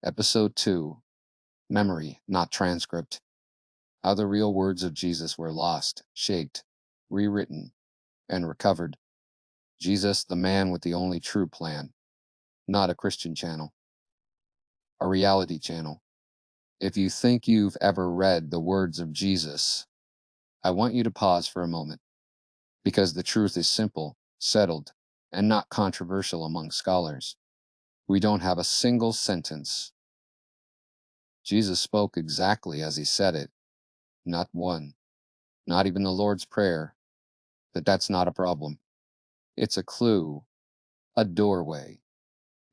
Episode 2 Memory, Not Transcript. How the Real Words of Jesus Were Lost, Shaped, Rewritten, and Recovered. Jesus, the man with the only true plan. Not a Christian channel. A reality channel. If you think you've ever read the words of Jesus, I want you to pause for a moment, because the truth is simple, settled, and not controversial among scholars. We don't have a single sentence. Jesus spoke exactly as he said it. Not one. Not even the Lord's Prayer. But that's not a problem. It's a clue, a doorway.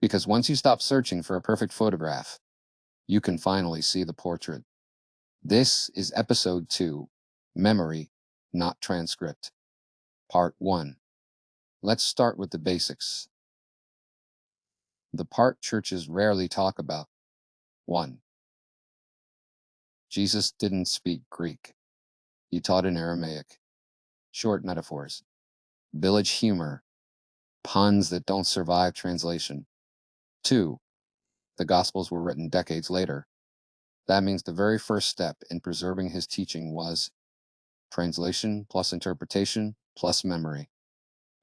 Because once you stop searching for a perfect photograph, you can finally see the portrait. This is Episode 2, Memory, Not Transcript. Part 1. Let's start with the basics. The part churches rarely talk about. 1. Jesus didn't speak Greek. He taught in Aramaic. Short metaphors. Village humor. Puns that don't survive translation. 2. The Gospels were written decades later. That means the very first step in preserving his teaching was translation plus interpretation plus memory,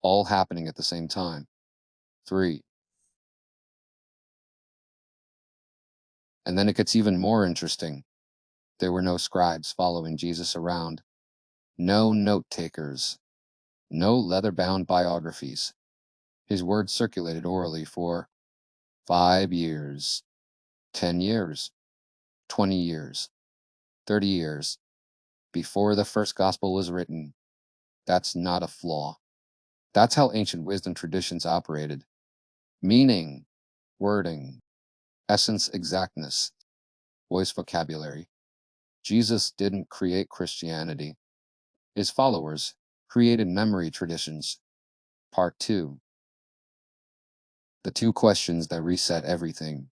all happening at the same time. 3. And then it gets even more interesting. There were no scribes following Jesus around, no note takers, no leather-bound biographies. His words circulated orally for 5 years, 10 years, 20 years, 30 years, before the first gospel was written. That's not a flaw. That's how ancient wisdom traditions operated. Meaning, wording, essence, exactness, voice vocabulary. Jesus didn't create Christianity. His followers created memory traditions. Part 2. The two questions that reset everything.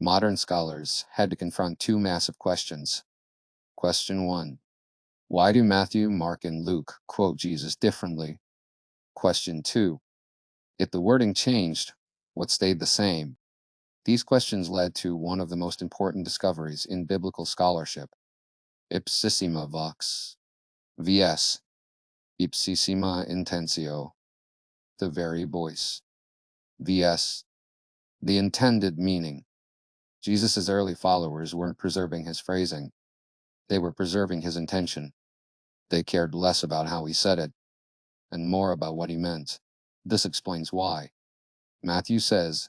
Modern scholars had to confront two massive questions. Question 1. Why do Matthew, Mark, and Luke quote Jesus differently? Question 2. If the wording changed, what stayed the same? These questions led to one of the most important discoveries in biblical scholarship. Ipsissima vox. VS. Ipsissima intentio. The very voice. VS. The intended meaning. Jesus' early followers weren't preserving his phrasing. They were preserving his intention. They cared less about how he said it, and more about what he meant. This explains why. Matthew says,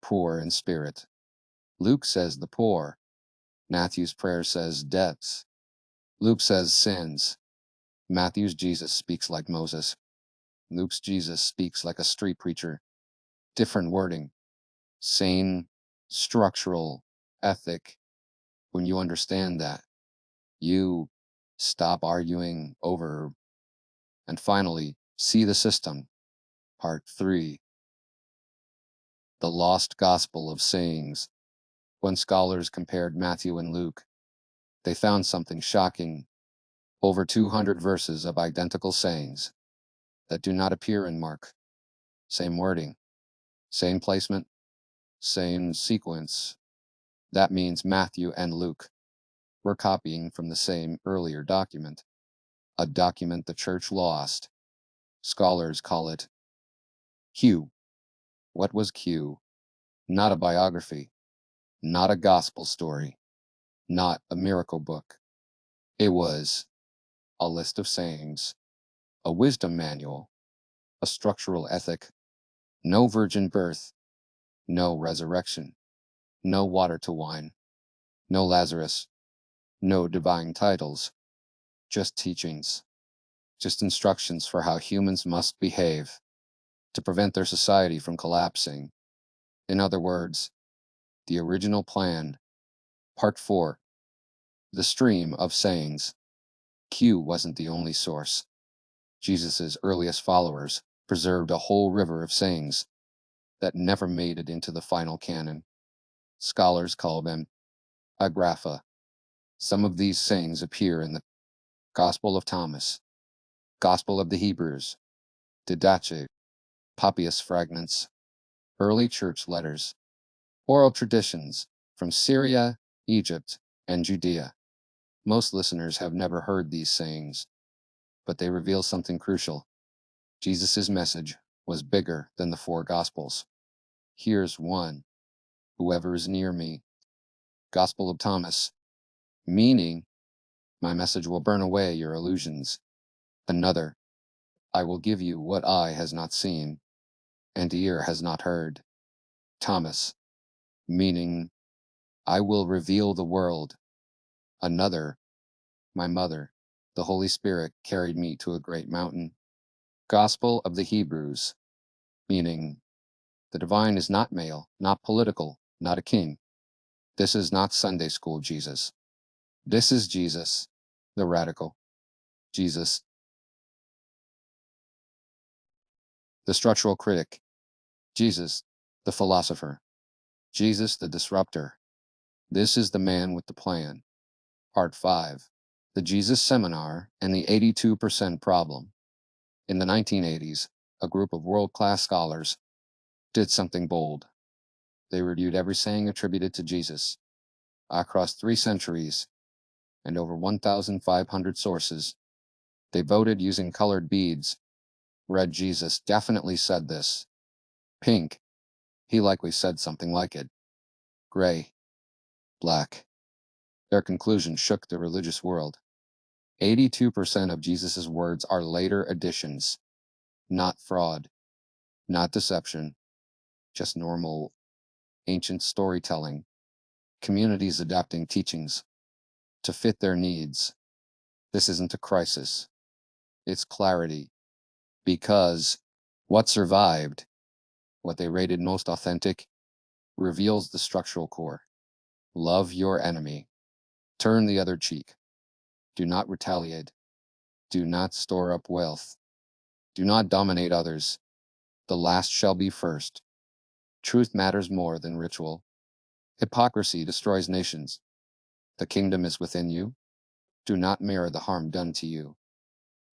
poor in spirit. Luke says the poor. Matthew's prayer says debts. Luke says sins. Matthew's Jesus speaks like Moses. Luke's Jesus speaks like a street preacher. Different wording. Sane, structural, ethic. When you understand that, you stop arguing over. And finally, see the system. Part 3. The Lost Gospel of Sayings. When scholars compared Matthew and Luke, they found something shocking. Over 200 verses of identical sayings that do not appear in Mark. Same wording, same placement, same sequence. That means Matthew and Luke were copying from the same earlier document, a document the church lost. Scholars call it Q. What was Q? Not a biography, not a gospel story, not a miracle book. It was a list of sayings, a wisdom manual, a structural ethic. No virgin birth, no resurrection, no water to wine, no Lazarus, no divine titles, just teachings, just instructions for how humans must behave to prevent their society from collapsing. In other words, the original plan. Part 4. The stream of sayings. Q wasn't the only source. Jesus' earliest followers preserved a whole river of sayings that never made it into the final canon. Scholars call them agrapha. Some of these sayings appear in the Gospel of Thomas, Gospel of the Hebrews, Didache, Papias fragments, early church letters, oral traditions from Syria, Egypt, and Judea. Most listeners have never heard these sayings, but they reveal something crucial. Jesus' message was bigger than the four Gospels. Here's one: whoever is near me. Gospel of Thomas, meaning, my message will burn away your illusions. Another: I will give you what eye has not seen, and ear has not heard. Thomas, meaning, I will reveal the world. Another: my mother, the Holy Spirit, carried me to a great mountain. Gospel of the Hebrews, meaning, the divine is not male, not political, not a king. This is not Sunday school Jesus. This is Jesus, the radical. Jesus, the structural critic. Jesus, the philosopher. Jesus, the disruptor. This is the man with the plan. Part 5. The Jesus Seminar and the 82% Problem. In the 1980s, a group of world-class scholars did something bold. They reviewed every saying attributed to Jesus across 3 centuries and over 1,500 sources. They voted using colored beads. Red: Jesus definitely said this. Pink: he likely said something like it. Gray: black. Their conclusion shook the religious world. 82% of Jesus' words are later additions, not fraud, not deception, just normal, ancient storytelling. Communities adapting teachings to fit their needs. This isn't a crisis. It's clarity. Because what survived, what they rated most authentic, reveals the structural core. Love your enemy. Turn the other cheek. Do not retaliate. Do not store up wealth. Do not dominate others. The last shall be first. Truth matters more than ritual. Hypocrisy destroys nations. The kingdom is within you. Do not mirror the harm done to you.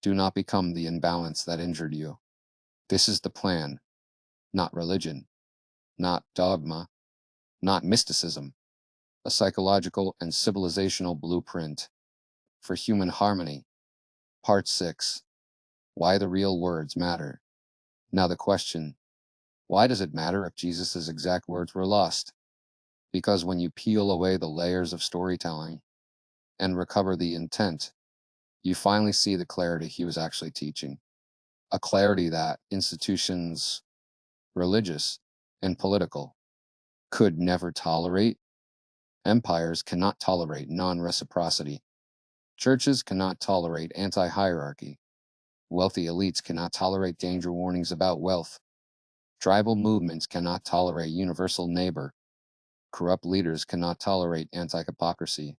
Do not become the imbalance that injured you. This is the plan, not religion, not dogma, not mysticism, a psychological and civilizational blueprint for human harmony. Part 6. Why the real words matter. Now the question: why does it matter if Jesus' exact words were lost? Because when you peel away the layers of storytelling and recover the intent, you finally see the clarity he was actually teaching. A clarity that institutions, religious and political, could never tolerate. Empires cannot tolerate non-reciprocity. Churches cannot tolerate anti-hierarchy. Wealthy elites cannot tolerate danger warnings about wealth. Tribal movements cannot tolerate universal neighbor. Corrupt leaders cannot tolerate anti-hypocrisy.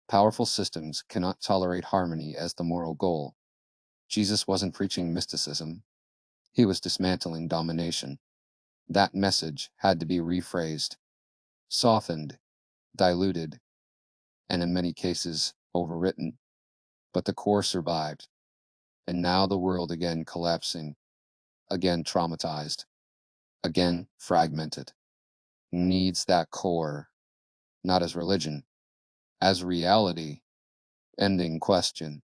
Powerful systems cannot tolerate harmony as the moral goal. Jesus wasn't preaching mysticism. He was dismantling domination. That message had to be rephrased, softened, diluted, and in many cases, overwritten. But the core survived. And now the world again collapsing, again traumatized, again fragmented, needs that core, not as religion, as reality. Ending question: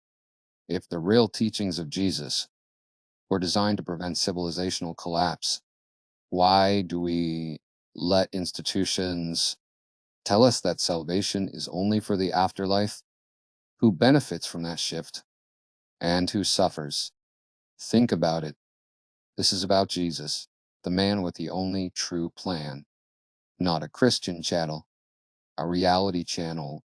if the real teachings of Jesus were designed to prevent civilizational collapse, why do we let institutions tell us that salvation is only for the afterlife? Who benefits from that shift and who suffers? Think about it. This is about Jesus, the man with the only true plan, not a Christian channel, a reality channel